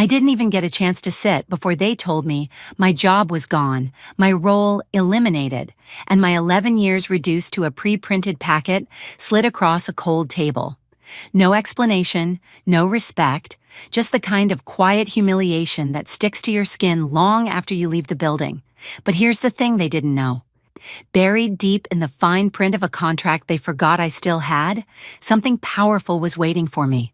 I didn't even get a chance to sit before they told me my job was gone, my role eliminated, and my 11 years reduced to a pre-printed packet slid across a cold table. No explanation, no respect, just the kind of quiet humiliation that sticks to your skin long after you leave the building. But here's the thing they didn't know. Buried deep in the fine print of a contract they forgot I still had, something powerful was waiting for me.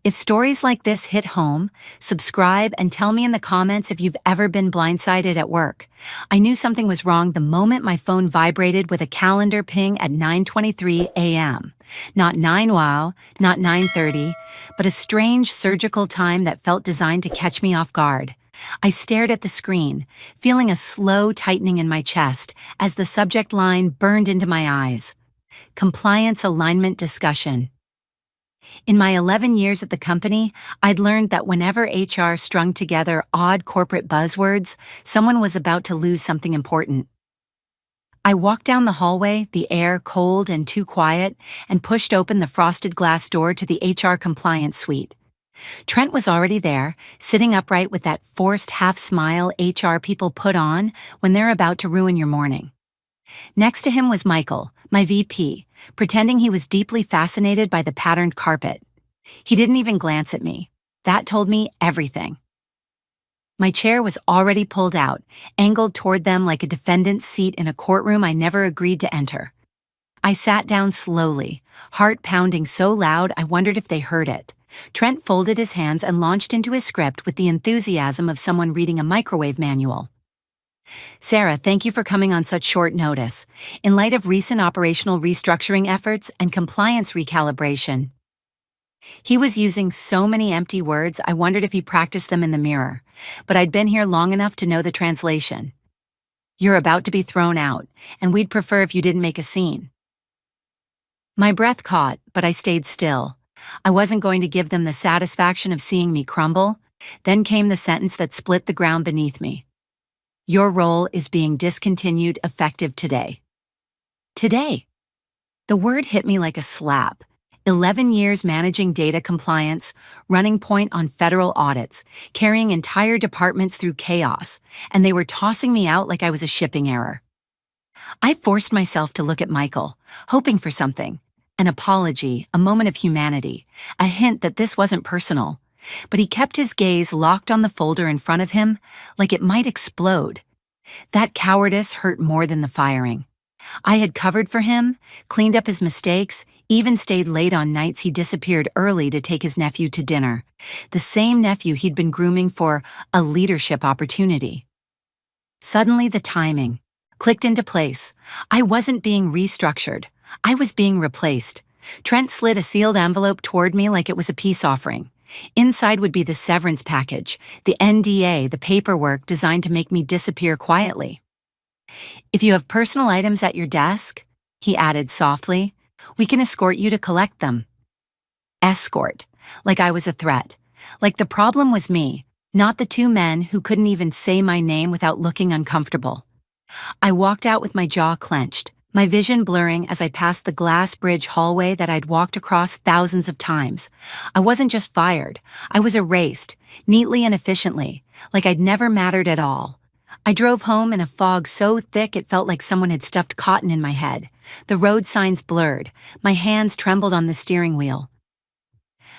If stories like this hit home, subscribe and tell me in the comments if you've ever been blindsided at work. I knew something was wrong the moment my phone vibrated with a calendar ping at 9:23 a.m. Not 9 wow, not 9:30, but a strange surgical time that felt designed to catch me off guard. I stared at the screen, feeling a slow tightening in my chest as the subject line burned into my eyes. Compliance alignment discussion. In my 11 years at the company, I'd learned that whenever HR strung together odd corporate buzzwords, someone was about to lose something important. I walked down the hallway, the air cold and too quiet, and pushed open the frosted glass door to the HR compliance suite. Trent was already there, sitting upright with that forced half-smile HR people put on when they're about to ruin your morning. Next to him was Michael, my VP, pretending he was deeply fascinated by the patterned carpet. He didn't even glance at me. That told me everything. My chair was already pulled out, angled toward them like a defendant's seat in a courtroom I never agreed to enter. I sat down slowly, heart pounding so loud I wondered if they heard it. Trent folded his hands and launched into his script with the enthusiasm of someone reading a microwave manual. Sarah, thank you for coming on such short notice. In light of recent operational restructuring efforts and compliance recalibration. He was using so many empty words I wondered if he practiced them in the mirror, but I'd been here long enough to know the translation. You're about to be thrown out, and we'd prefer if you didn't make a scene. My breath caught, but I stayed still. I wasn't going to give them the satisfaction of seeing me crumble. Then came the sentence that split the ground beneath me. Your role is being discontinued effective today. Today. The word hit me like a slap. 11 years managing data compliance, running point on federal audits, carrying entire departments through chaos, and they were tossing me out like I was a shipping error. I forced myself to look at Michael, hoping for something. An apology, a moment of humanity, a hint that this wasn't personal. But he kept his gaze locked on the folder in front of him, like it might explode. That cowardice hurt more than the firing. I had covered for him, cleaned up his mistakes, even stayed late on nights he disappeared early to take his nephew to dinner. The same nephew he'd been grooming for a leadership opportunity. Suddenly the timing clicked into place. I wasn't being restructured. I was being replaced. Trent slid a sealed envelope toward me like it was a peace offering. Inside would be the severance package, the NDA, the paperwork designed to make me disappear quietly. If you have personal items at your desk, he added softly, we can escort you to collect them. Escort, like I was a threat. Like the problem was me, not the two men who couldn't even say my name without looking uncomfortable. I walked out with my jaw clenched, my vision blurring as I passed the glass bridge hallway that I'd walked across thousands of times. I wasn't just fired, I was erased, neatly and efficiently, like I'd never mattered at all. I drove home in a fog so thick it felt like someone had stuffed cotton in my head. The road signs blurred, my hands trembled on the steering wheel.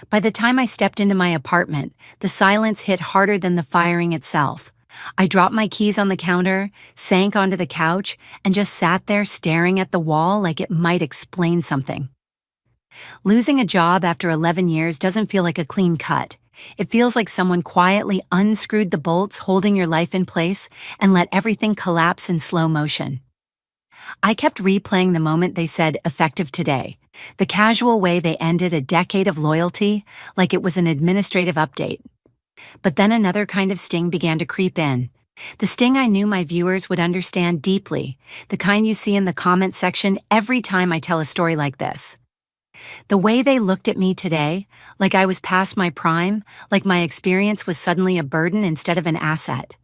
By the time I stepped into my apartment, the silence hit harder than the firing itself. I dropped my keys on the counter, sank onto the couch, and just sat there staring at the wall like it might explain something. Losing a job after 11 years doesn't feel like a clean cut. It feels like someone quietly unscrewed the bolts holding your life in place and let everything collapse in slow motion. I kept replaying the moment they said effective today, the casual way they ended a decade of loyalty like it was an administrative update. But then another kind of sting began to creep in. The sting I knew my viewers would understand deeply, the kind you see in the comment section every time I tell a story like this. The way they looked at me today, like I was past my prime, like my experience was suddenly a burden instead of an asset.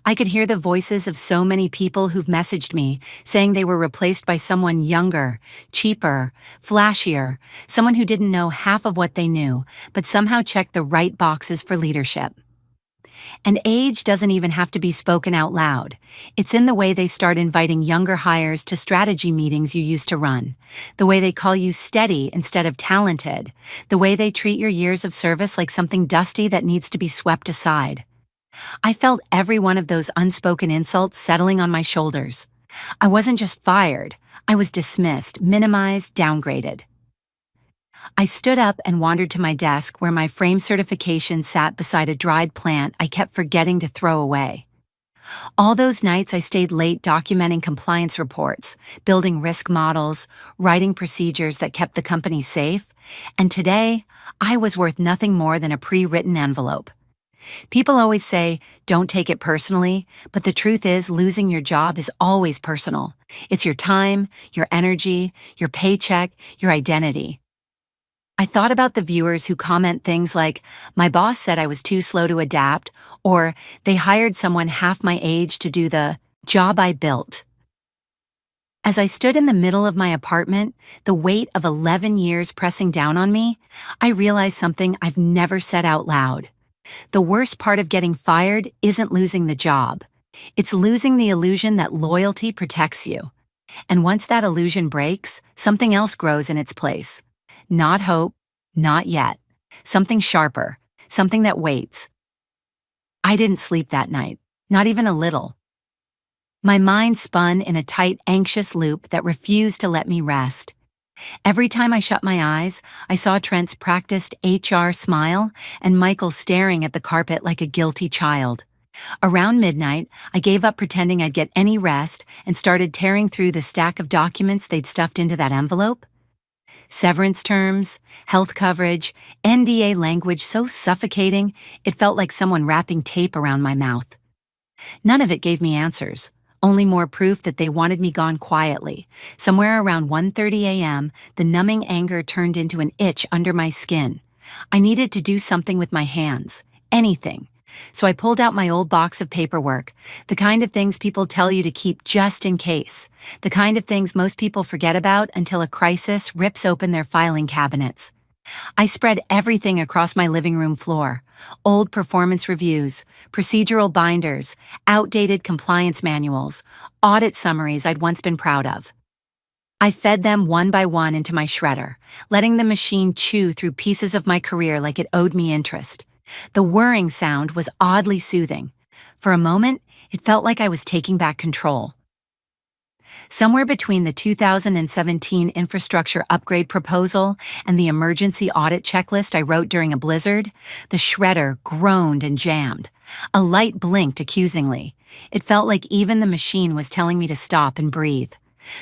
I could hear the voices of so many people who've messaged me saying they were replaced by someone younger, cheaper, flashier, someone who didn't know half of what they knew, but somehow checked the right boxes for leadership. And age doesn't even have to be spoken out loud. It's in the way they start inviting younger hires to strategy meetings you used to run, the way they call you steady instead of talented, the way they treat your years of service like something dusty that needs to be swept aside. I felt every one of those unspoken insults settling on my shoulders. I wasn't just fired, I was dismissed, minimized, downgraded. I stood up and wandered to my desk where my frame certification sat beside a dried plant I kept forgetting to throw away. All those nights I stayed late documenting compliance reports, building risk models, writing procedures that kept the company safe, and today, I was worth nothing more than a pre-written envelope. People always say, don't take it personally, but the truth is losing your job is always personal. It's your time, your energy, your paycheck, your identity. I thought about the viewers who comment things like, my boss said I was too slow to adapt, or they hired someone half my age to do the job I built. As I stood in the middle of my apartment, the weight of 11 years pressing down on me, I realized something I've never said out loud. The worst part of getting fired isn't losing the job. It's losing the illusion that loyalty protects you. And once that illusion breaks, something else grows in its place. Not hope, not yet. Something sharper, something that waits. I didn't sleep that night, not even a little. My mind spun in a tight, anxious loop that refused to let me rest. Every time I shut my eyes, I saw Trent's practiced HR smile and Michael staring at the carpet like a guilty child. Around midnight, I gave up pretending I'd get any rest and started tearing through the stack of documents they'd stuffed into that envelope. Severance terms, health coverage, NDA language so suffocating it felt like someone wrapping tape around my mouth. None of it gave me answers, only more proof that they wanted me gone quietly. Somewhere around 1:30 a.m., the numbing anger turned into an itch under my skin. I needed to do something with my hands, anything. So I pulled out my old box of paperwork, the kind of things people tell you to keep just in case, the kind of things most people forget about until a crisis rips open their filing cabinets. I spread everything across my living room floor: old performance reviews, procedural binders, outdated compliance manuals, audit summaries I'd once been proud of. I fed them one by one into my shredder, letting the machine chew through pieces of my career like it owed me interest. The whirring sound was oddly soothing. For a moment, it felt like I was taking back control. Somewhere between the 2017 infrastructure upgrade proposal and the emergency audit checklist I wrote during a blizzard, the shredder groaned and jammed. A light blinked accusingly. It felt like even the machine was telling me to stop and breathe.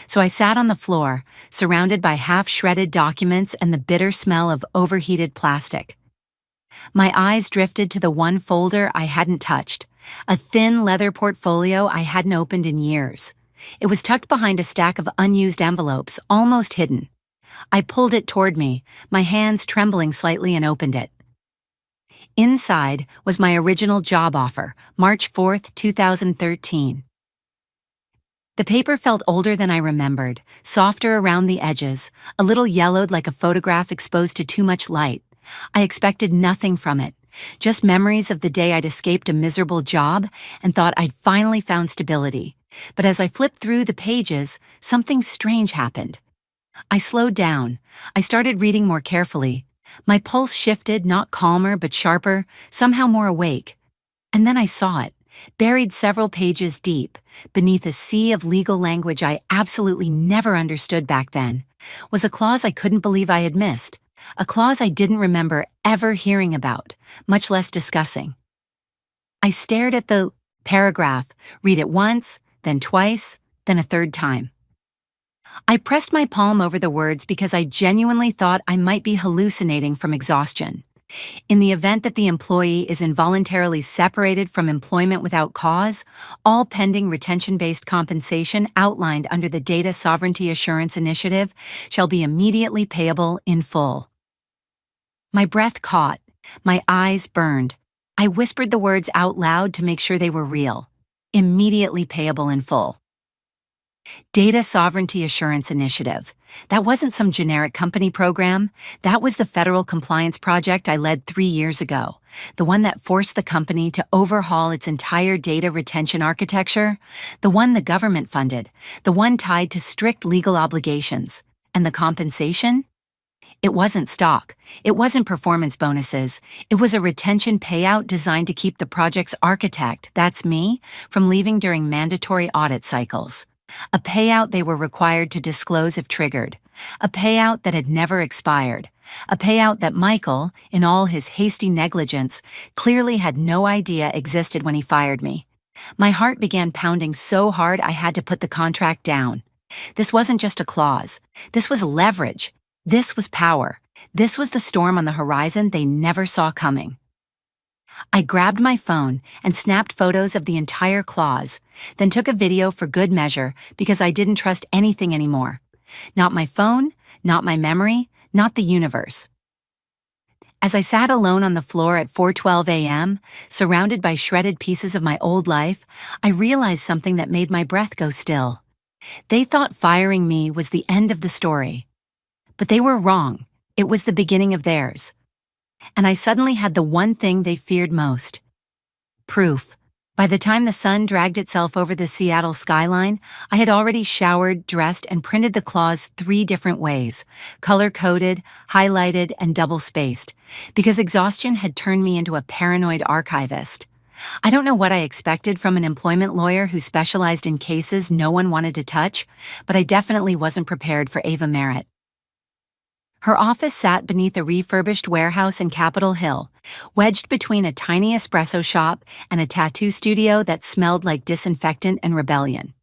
So I sat on the floor, surrounded by half-shredded documents and the bitter smell of overheated plastic. My eyes drifted to the one folder I hadn't touched, a thin leather portfolio I hadn't opened in years. It was tucked behind a stack of unused envelopes, almost hidden. I pulled it toward me, my hands trembling slightly, and opened it. Inside was my original job offer, March 4th, 2013. The paper felt older than I remembered, softer around the edges, a little yellowed like a photograph exposed to too much light. I expected nothing from it, just memories of the day I'd escaped a miserable job and thought I'd finally found stability. But as I flipped through the pages, something strange happened. I slowed down. I started reading more carefully. My pulse shifted, not calmer but sharper, somehow more awake. And then I saw it, buried several pages deep, beneath a sea of legal language I absolutely never understood back then, was a clause I couldn't believe I had missed. A clause I didn't remember ever hearing about, much less discussing. I stared at the paragraph, read it once, then twice, then a third time. I pressed my palm over the words because I genuinely thought I might be hallucinating from exhaustion. In the event that the employee is involuntarily separated from employment without cause, all pending retention-based compensation outlined under the Data Sovereignty Assurance Initiative shall be immediately payable in full. My breath caught, my eyes burned. I whispered the words out loud to make sure they were real. immediately payable in full. Data Sovereignty Assurance Initiative. That wasn't some generic company program. That was the federal compliance project I led 3 years ago, the one that forced the company to overhaul its entire data retention architecture, the one the government funded, the one tied to strict legal obligations. And the compensation? It wasn't stock. It wasn't performance bonuses. It was a retention payout designed to keep the project's architect, that's me, from leaving during mandatory audit cycles. A payout they were required to disclose if triggered. A payout that had never expired. A payout that Michael, in all his hasty negligence, clearly had no idea existed when he fired me. My heart began pounding so hard I had to put the contract down. This wasn't just a clause. This was leverage. This was power. This was the storm on the horizon they never saw coming. I grabbed my phone and snapped photos of the entire clause, then took a video for good measure because I didn't trust anything anymore. Not my phone, not my memory, not the universe. As I sat alone on the floor at 4:12 a.m., surrounded by shredded pieces of my old life, I realized something that made my breath go still. They thought firing me was the end of the story. But they were wrong. It was the beginning of theirs. And I suddenly had the one thing they feared most. Proof. By the time the sun dragged itself over the Seattle skyline, I had already showered, dressed, and printed the clause 3 different ways, color-coded, highlighted, and double-spaced, because exhaustion had turned me into a paranoid archivist. I don't know what I expected from an employment lawyer who specialized in cases no one wanted to touch, but I definitely wasn't prepared for Ava Merritt. Her office sat beneath a refurbished warehouse in Capitol Hill, wedged between a tiny espresso shop and a tattoo studio that smelled like disinfectant and rebellion.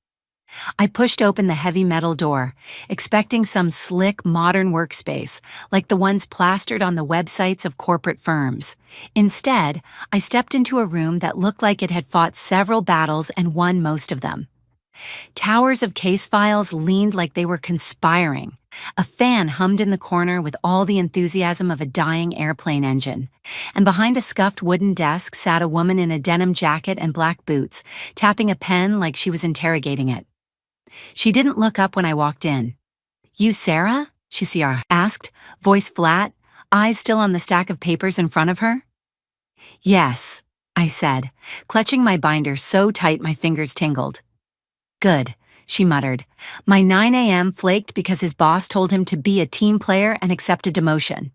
I pushed open the heavy metal door, expecting some slick, modern workspace, like the ones plastered on the websites of corporate firms. Instead, I stepped into a room that looked like it had fought several battles and won most of them. Towers of case files leaned like they were conspiring. A fan hummed in the corner with all the enthusiasm of a dying airplane engine. And behind a scuffed wooden desk sat a woman in a denim jacket and black boots, tapping a pen like she was interrogating it. She didn't look up when I walked in. "You Sarah?" she asked, voice flat, eyes still on the stack of papers in front of her. "Yes," I said, clutching my binder so tight my fingers tingled. "Good," she muttered. My 9 a.m. flaked because his boss told him to be a team player and accept a demotion.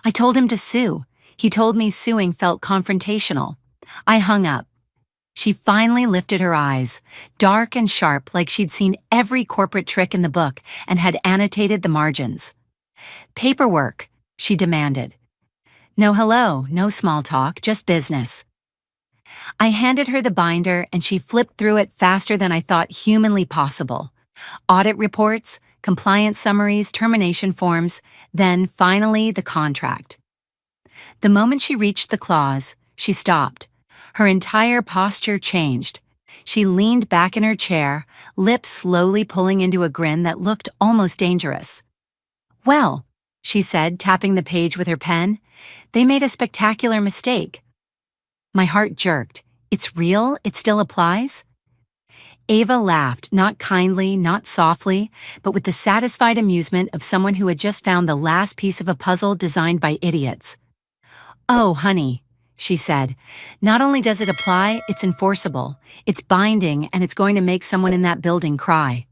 I told him to sue. He told me suing felt confrontational. I hung up. She finally lifted her eyes, dark and sharp like she'd seen every corporate trick in the book and had annotated the margins. "Paperwork," she demanded. "No hello, no small talk, just business." I handed her the binder and she flipped through it faster than I thought humanly possible. Audit reports, compliance summaries, termination forms, then finally the contract. The moment she reached the clause, she stopped. Her entire posture changed. She leaned back in her chair, lips slowly pulling into a grin that looked almost dangerous. "Well," she said, tapping the page with her pen, "they made a spectacular mistake." My heart jerked. "It's real? It still applies?" Ava laughed, not kindly, not softly, but with the satisfied amusement of someone who had just found the last piece of a puzzle designed by idiots. "Oh, honey," she said, "not only does it apply, it's enforceable. It's binding, and it's going to make someone in that building cry."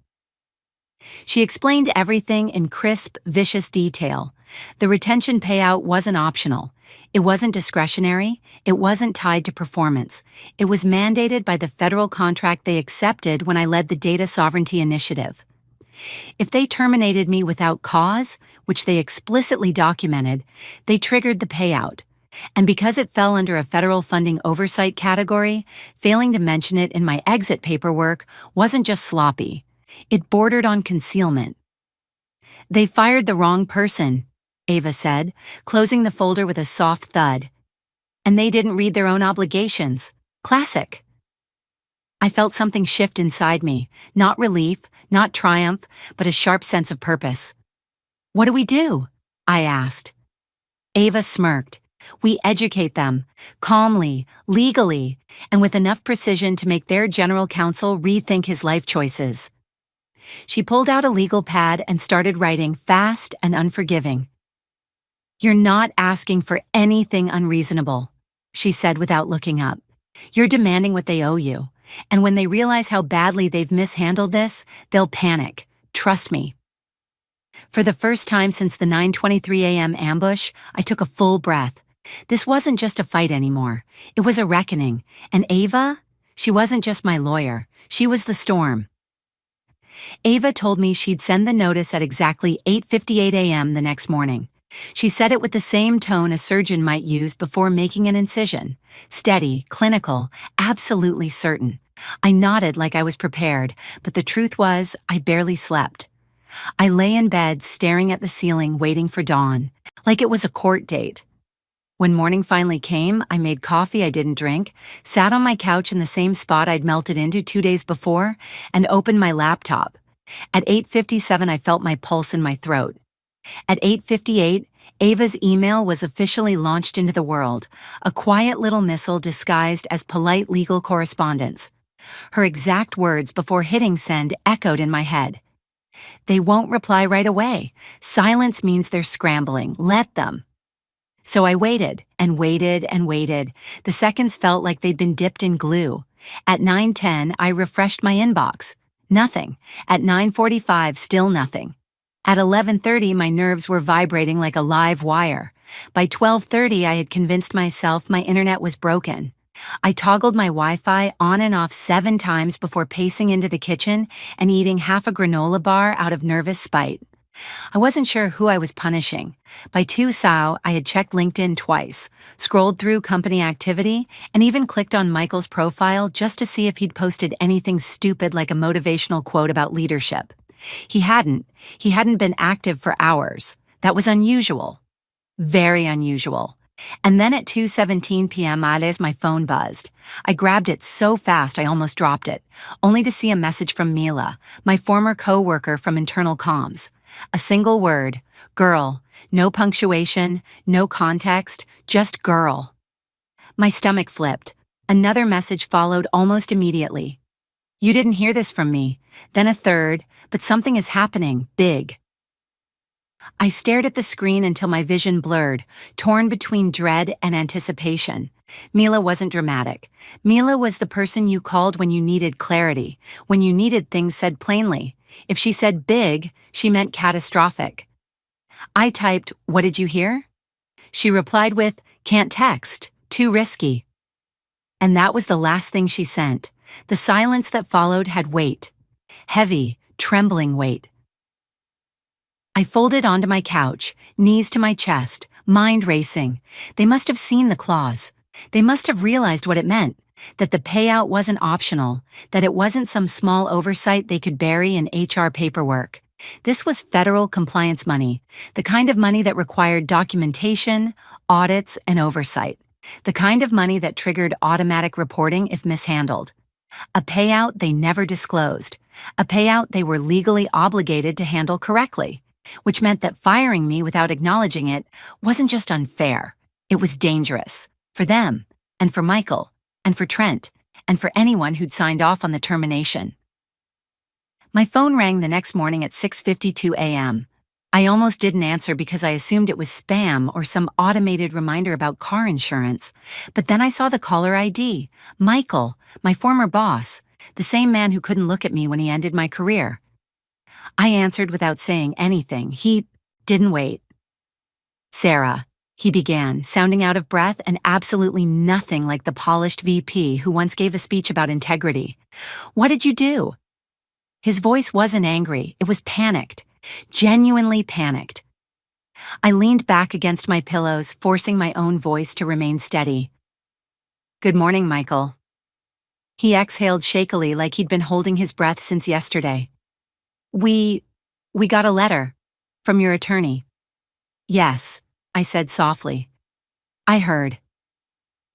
She explained everything in crisp, vicious detail. The retention payout wasn't optional. It wasn't discretionary. It wasn't tied to performance. It was mandated by the federal contract they accepted when I led the Data Sovereignty Initiative. If they terminated me without cause, which they explicitly documented, they triggered the payout. And because it fell under a federal funding oversight category, failing to mention it in my exit paperwork wasn't just sloppy. It bordered on concealment. "They fired the wrong person," Ava said, closing the folder with a soft thud. "And they didn't read their own obligations. Classic." I felt something shift inside me, not relief, not triumph, but a sharp sense of purpose. "What do we do?" I asked. Ava smirked. We educate them, calmly, legally, and with enough precision to make their general counsel rethink his life choices. She pulled out a legal pad and started writing fast and unforgiving. "You're not asking for anything unreasonable," she said without looking up. "You're demanding what they owe you, and when they realize how badly they've mishandled this, they'll panic. Trust me." For the first time since the 9:23 a.m. ambush, I took a full breath. This wasn't just a fight anymore. It was a reckoning. And Ava? She wasn't just my lawyer. She was the storm. Ava told me she'd send the notice at exactly 8:58 a.m. the next morning. She said it with the same tone a surgeon might use before making an incision. Steady, clinical, absolutely certain. I nodded like I was prepared, but the truth was, I barely slept. I lay in bed staring at the ceiling waiting for dawn, like it was a court date. When morning finally came, I made coffee I didn't drink, sat on my couch in the same spot I'd melted into 2 days before, and opened my laptop. At 8:57, I felt my pulse in my throat. At 8:58, Ava's email was officially launched into the world, a quiet little missile disguised as polite legal correspondence. Her exact words before hitting send echoed in my head. "They won't reply right away. Silence means they're scrambling. Let them." So I waited and waited and waited. The seconds felt like they'd been dipped in glue. At 9:10, I refreshed my inbox. Nothing. At 9:45, still nothing. At 11:30, my nerves were vibrating like a live wire. By 12:30, I had convinced myself my internet was broken. I toggled my Wi-Fi on and off 7 times before pacing into the kitchen and eating half a granola bar out of nervous spite. I wasn't sure who I was punishing. By 2 SAO, I had checked LinkedIn twice, scrolled through company activity, and even clicked on Michael's profile just to see if he'd posted anything stupid like a motivational quote about leadership. He hadn't. He hadn't been active for hours. That was unusual. Very unusual. And then at 2:17 p.m., my phone buzzed. I grabbed it so fast I almost dropped it, only to see a message from Mila, my former co-worker from internal comms. A single word, girl, no punctuation, no context, just girl. My stomach flipped. Another message followed almost immediately. "You didn't hear this from me." Then a third, "But something is happening, big." I stared at the screen until my vision blurred, torn between dread and anticipation. Mila wasn't dramatic. Mila was the person you called when you needed clarity, when you needed things said plainly. If she said big, she meant catastrophic. I typed, "What did you hear?" She replied with, "Can't text, too risky." And that was the last thing she sent. The silence that followed had weight. Heavy, trembling weight. I folded onto my couch, knees to my chest, mind racing. They must have seen the clause. They must have realized what it meant, that the payout wasn't optional, that it wasn't some small oversight they could bury in HR paperwork. This was federal compliance money, the kind of money that required documentation, audits, and oversight. The kind of money that triggered automatic reporting if mishandled. A payout they never disclosed. A payout they were legally obligated to handle correctly. Which meant that firing me without acknowledging it wasn't just unfair. It was dangerous. For them, and for Michael, and for Trent, and for anyone who'd signed off on the termination. My phone rang the next morning at 6:52 a.m. I almost didn't answer because I assumed it was spam or some automated reminder about car insurance. But then I saw the caller ID. Michael, my former boss, the same man who couldn't look at me when he ended my career. I answered without saying anything. He didn't wait. "Sarah," he began, sounding out of breath and absolutely nothing like the polished VP who once gave a speech about integrity. "What did you do?" His voice wasn't angry. It was panicked. Genuinely panicked. I leaned back against my pillows, forcing my own voice to remain steady. "Good morning, Michael." He exhaled shakily like he'd been holding his breath since yesterday. We got a letter from your attorney." "Yes," I said softly. "I heard."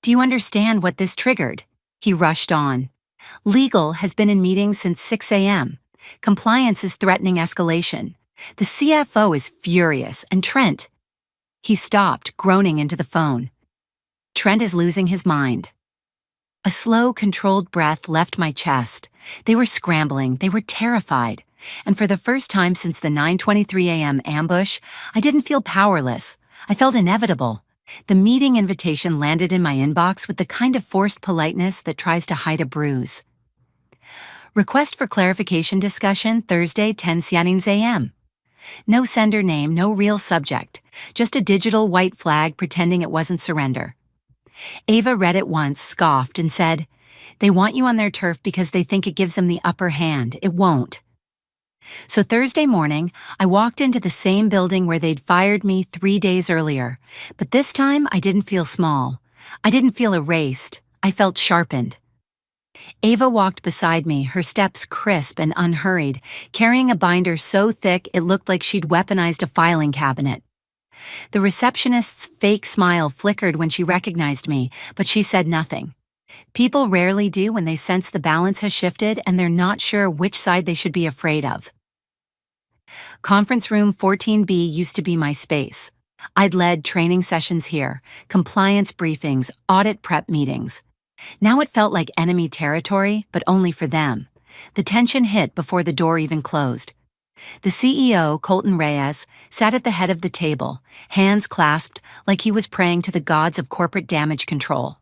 "Do you understand what this triggered?" He rushed on. "Legal has been in meetings since 6 a.m. Compliance is threatening escalation. The CFO is furious, and Trent—" He stopped, groaning into the phone. Trent is losing his mind. A slow, controlled breath left my chest. They were scrambling, they were terrified. And for the first time since the 9:23 a.m. ambush, I didn't feel powerless. I felt inevitable. The meeting invitation landed in my inbox with the kind of forced politeness that tries to hide a bruise. Request for clarification discussion Thursday 10 a.m. No sender name, no real subject. Just a digital white flag pretending it wasn't surrender. Ava read it once, scoffed, and said, "They want you on their turf because they think it gives them the upper hand. It won't." So Thursday morning, I walked into the same building where they'd fired me 3 days earlier. But this time, I didn't feel small. I didn't feel erased. I felt sharpened. Ava walked beside me, her steps crisp and unhurried, carrying a binder so thick it looked like she'd weaponized a filing cabinet. The receptionist's fake smile flickered when she recognized me, but she said nothing. People rarely do when they sense the balance has shifted and they're not sure which side they should be afraid of. Conference room 14B used to be my space. I'd led training sessions here, compliance briefings, audit prep meetings. Now it felt like enemy territory, but only for them. The tension hit before the door even closed. The CEO, Colton Reyes, sat at the head of the table, hands clasped like he was praying to the gods of corporate damage control.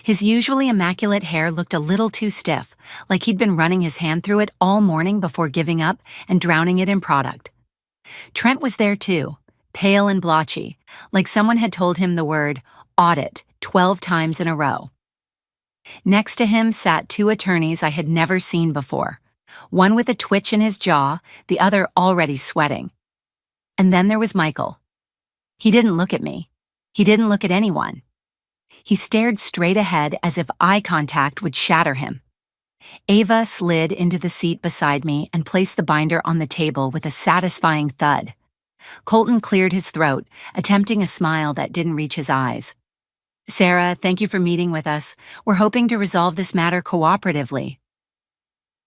His usually immaculate hair looked a little too stiff, like he'd been running his hand through it all morning before giving up and drowning it in product. Trent was there too, pale and blotchy, like someone had told him the word audit 12 times in a row. Next to him sat 2 attorneys I had never seen before, one with a twitch in his jaw, the other already sweating. And then there was Michael. He didn't look at me. He didn't look at anyone. He stared straight ahead as if eye contact would shatter him. Ava slid into the seat beside me and placed the binder on the table with a satisfying thud. Colton cleared his throat, attempting a smile that didn't reach his eyes. "Sarah, thank you for meeting with us. We're hoping to resolve this matter cooperatively."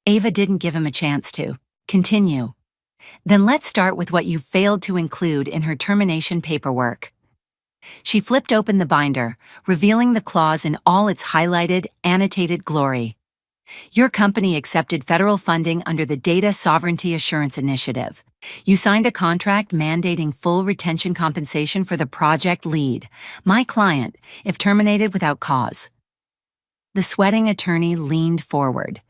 Ava didn't give him a chance to. "Continue." "Then let's start with what you failed to include in her termination paperwork." She flipped open the binder, revealing the clause in all its highlighted, annotated glory. "Your company accepted federal funding under the Data Sovereignty Assurance Initiative. You signed a contract mandating full retention compensation for the project lead, my client, if terminated without cause." The sweating attorney leaned forward.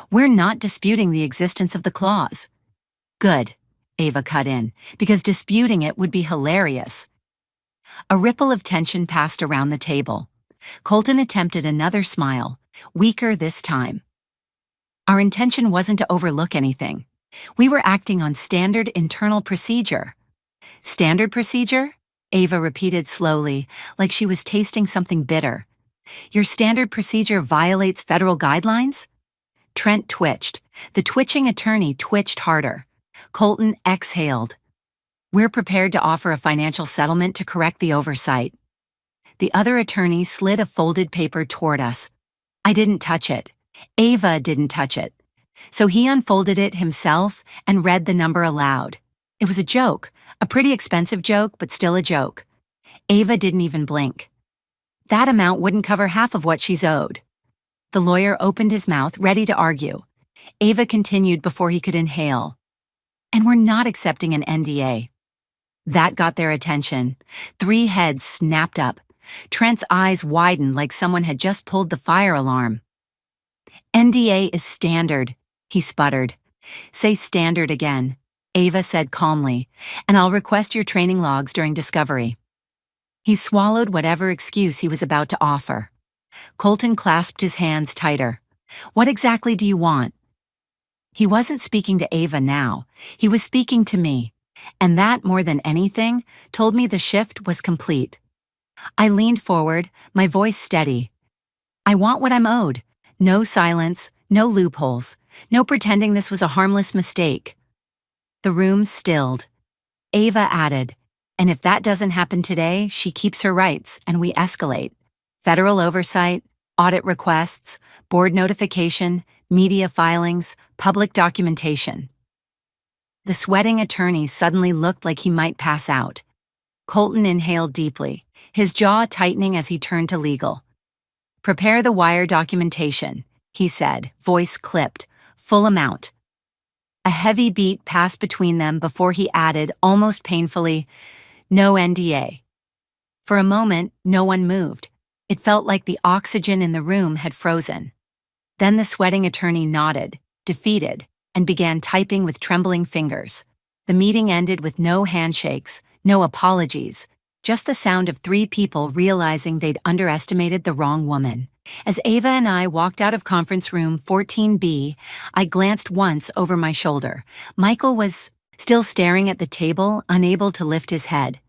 "We're not disputing the existence of the clause." "Good," Ava cut in, "because disputing it would be hilarious." A ripple of tension passed around the table. Colton attempted another smile, weaker this time. "Our intention wasn't to overlook anything. We were acting on standard internal procedure." "Standard procedure?" Ava repeated slowly, like she was tasting something bitter. "Your standard procedure violates federal guidelines?" Trent twitched. The twitching attorney twitched harder. Colton exhaled. "We're prepared to offer a financial settlement to correct the oversight." The other attorney slid a folded paper toward us. "I didn't touch it. Ava didn't touch it." So he unfolded it himself and read the number aloud. It was a joke, a pretty expensive joke, but still a joke. Ava didn't even blink. "That amount wouldn't cover half of what she's owed." The lawyer opened his mouth, ready to argue. Ava continued before he could inhale. "And we're not accepting an NDA." That got their attention. 3 heads snapped up. Trent's eyes widened like someone had just pulled the fire alarm. "NDA is standard," he sputtered. "Say standard again," Ava said calmly, "and I'll request your training logs during discovery." He swallowed whatever excuse he was about to offer. Colton clasped his hands tighter. "What exactly do you want?" He wasn't speaking to Ava now. He was speaking to me. And that, more than anything, told me the shift was complete. I leaned forward, my voice steady. "I want what I'm owed. No silence, no loopholes, no pretending this was a harmless mistake." The room stilled. Ava added, "And if that doesn't happen today, she keeps her rights and we escalate. Federal oversight, audit requests, board notification, media filings, public documentation." The sweating attorney suddenly looked like he might pass out. Colton inhaled deeply. his jaw tightening as he turned to legal. "Prepare the wire documentation," he said, voice clipped, full amount. A heavy beat passed between them before he added, almost painfully, "No NDA." For a moment, no one moved. It felt like the oxygen in the room had frozen. Then the sweating attorney nodded, defeated, and began typing with trembling fingers. The meeting ended with no handshakes, no apologies, just the sound of three people realizing they'd underestimated the wrong woman. As Ava and I walked out of conference room 14B, I glanced once over my shoulder. Michael was still staring at the table, unable to lift his head.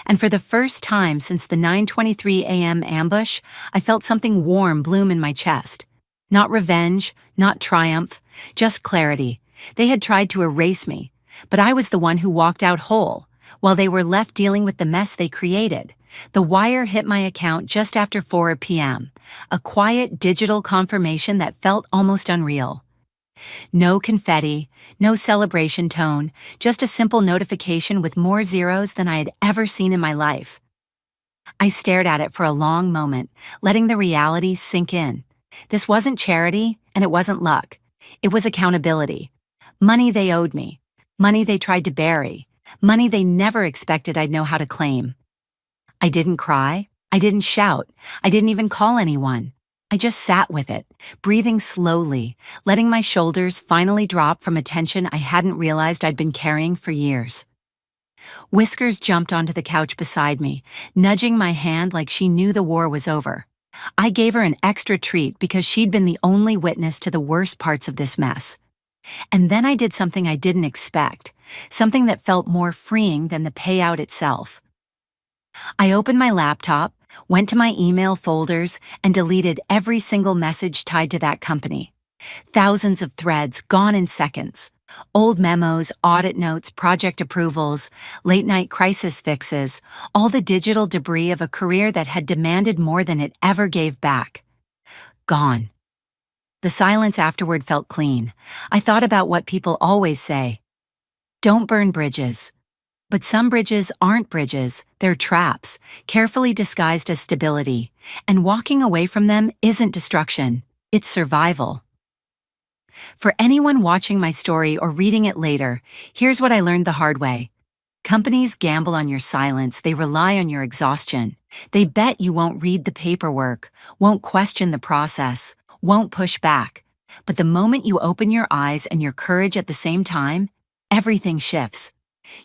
And for the first time since the 9:23 a.m. ambush, I felt something warm bloom in my chest. Not revenge, not triumph, just clarity. They had tried to erase me, but I was the one who walked out whole, while they were left dealing with the mess they created. The wire hit my account just after 4 p.m., a quiet digital confirmation that felt almost unreal. No confetti, no celebration tone, just a simple notification with more zeros than I had ever seen in my life. I stared at it for a long moment, letting the reality sink in. This wasn't charity, and it wasn't luck. It was accountability. Money they owed me. Money they tried to bury. Money they never expected I'd know how to claim. I didn't cry. I didn't shout. I didn't even call anyone. I just sat with it, breathing slowly, letting my shoulders finally drop from a tension I hadn't realized I'd been carrying for years. Whiskers jumped onto the couch beside me, nudging my hand like she knew the war was over. I gave her an extra treat because she'd been the only witness to the worst parts of this mess. And then I did something I didn't expect, something that felt more freeing than the payout itself. I opened my laptop, went to my email folders, and deleted every single message tied to that company. Thousands of threads gone in seconds. Old memos, audit notes, project approvals, late-night crisis fixes, all the digital debris of a career that had demanded more than it ever gave back. Gone. The silence afterward felt clean. I thought about what people always say. Don't burn bridges. But some bridges aren't bridges, they're traps, carefully disguised as stability. And walking away from them isn't destruction, it's survival. For anyone watching my story or reading it later, here's what I learned the hard way. Companies gamble on your silence, they rely on your exhaustion. They bet you won't read the paperwork, won't question the process, won't push back. But the moment you open your eyes and your courage at the same time, everything shifts.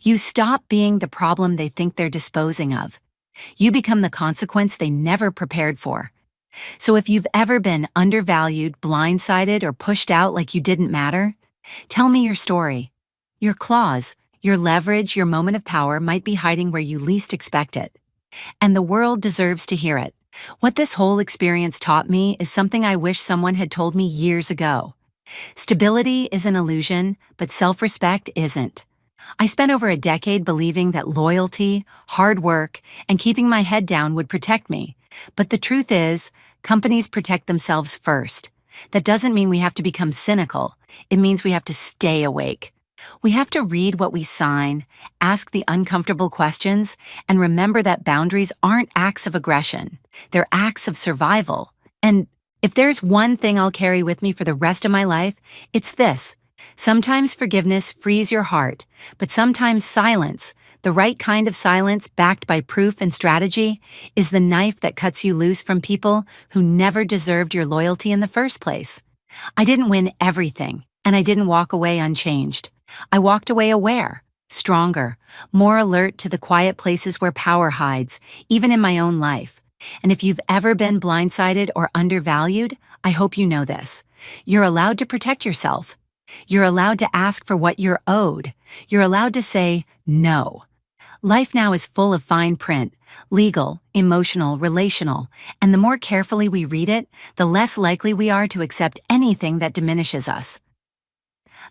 You stop being the problem they think they're disposing of. You become the consequence they never prepared for. So if you've ever been undervalued, blindsided, or pushed out like you didn't matter, tell me your story. Your claws, your leverage, your moment of power might be hiding where you least expect it. And the world deserves to hear it. What this whole experience taught me is something I wish someone had told me years ago. Stability is an illusion, but self-respect isn't. I spent over a decade believing that loyalty, hard work, and keeping my head down would protect me. But the truth is, companies protect themselves first. That doesn't mean we have to become cynical. It means we have to stay awake. We have to read what we sign, ask the uncomfortable questions, and remember that boundaries aren't acts of aggression. They're acts of survival. And if there's one thing I'll carry with me for the rest of my life, it's this. Sometimes forgiveness frees your heart, but sometimes silence, the right kind of silence backed by proof and strategy, is the knife that cuts you loose from people who never deserved your loyalty in the first place. I didn't win everything, and I didn't walk away unchanged. I walked away aware, stronger, more alert to the quiet places where power hides, even in my own life. And if you've ever been blindsided or undervalued, I hope you know this. You're allowed to protect yourself. You're allowed to ask for what you're owed. You're allowed to say no. Life now is full of fine print, legal, emotional, relational, and the more carefully we read it, the less likely we are to accept anything that diminishes us.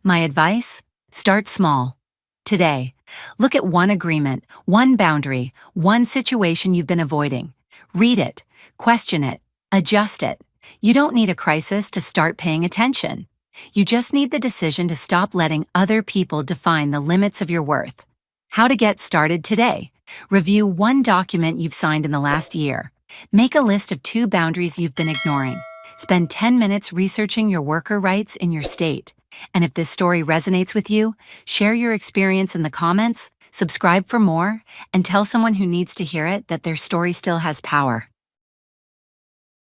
My advice? Start small. Today, look at one agreement, one boundary, one situation you've been avoiding. Read it, question it, adjust it. You don't need a crisis to start paying attention. You just need the decision to stop letting other people define the limits of your worth. How to get started today. Review one document you've signed in the last year. Make a list of 2 boundaries you've been ignoring. Spend 10 minutes researching your worker rights in your state. And if this story resonates with you, share your experience in the comments, subscribe for more, and tell someone who needs to hear it that their story still has power.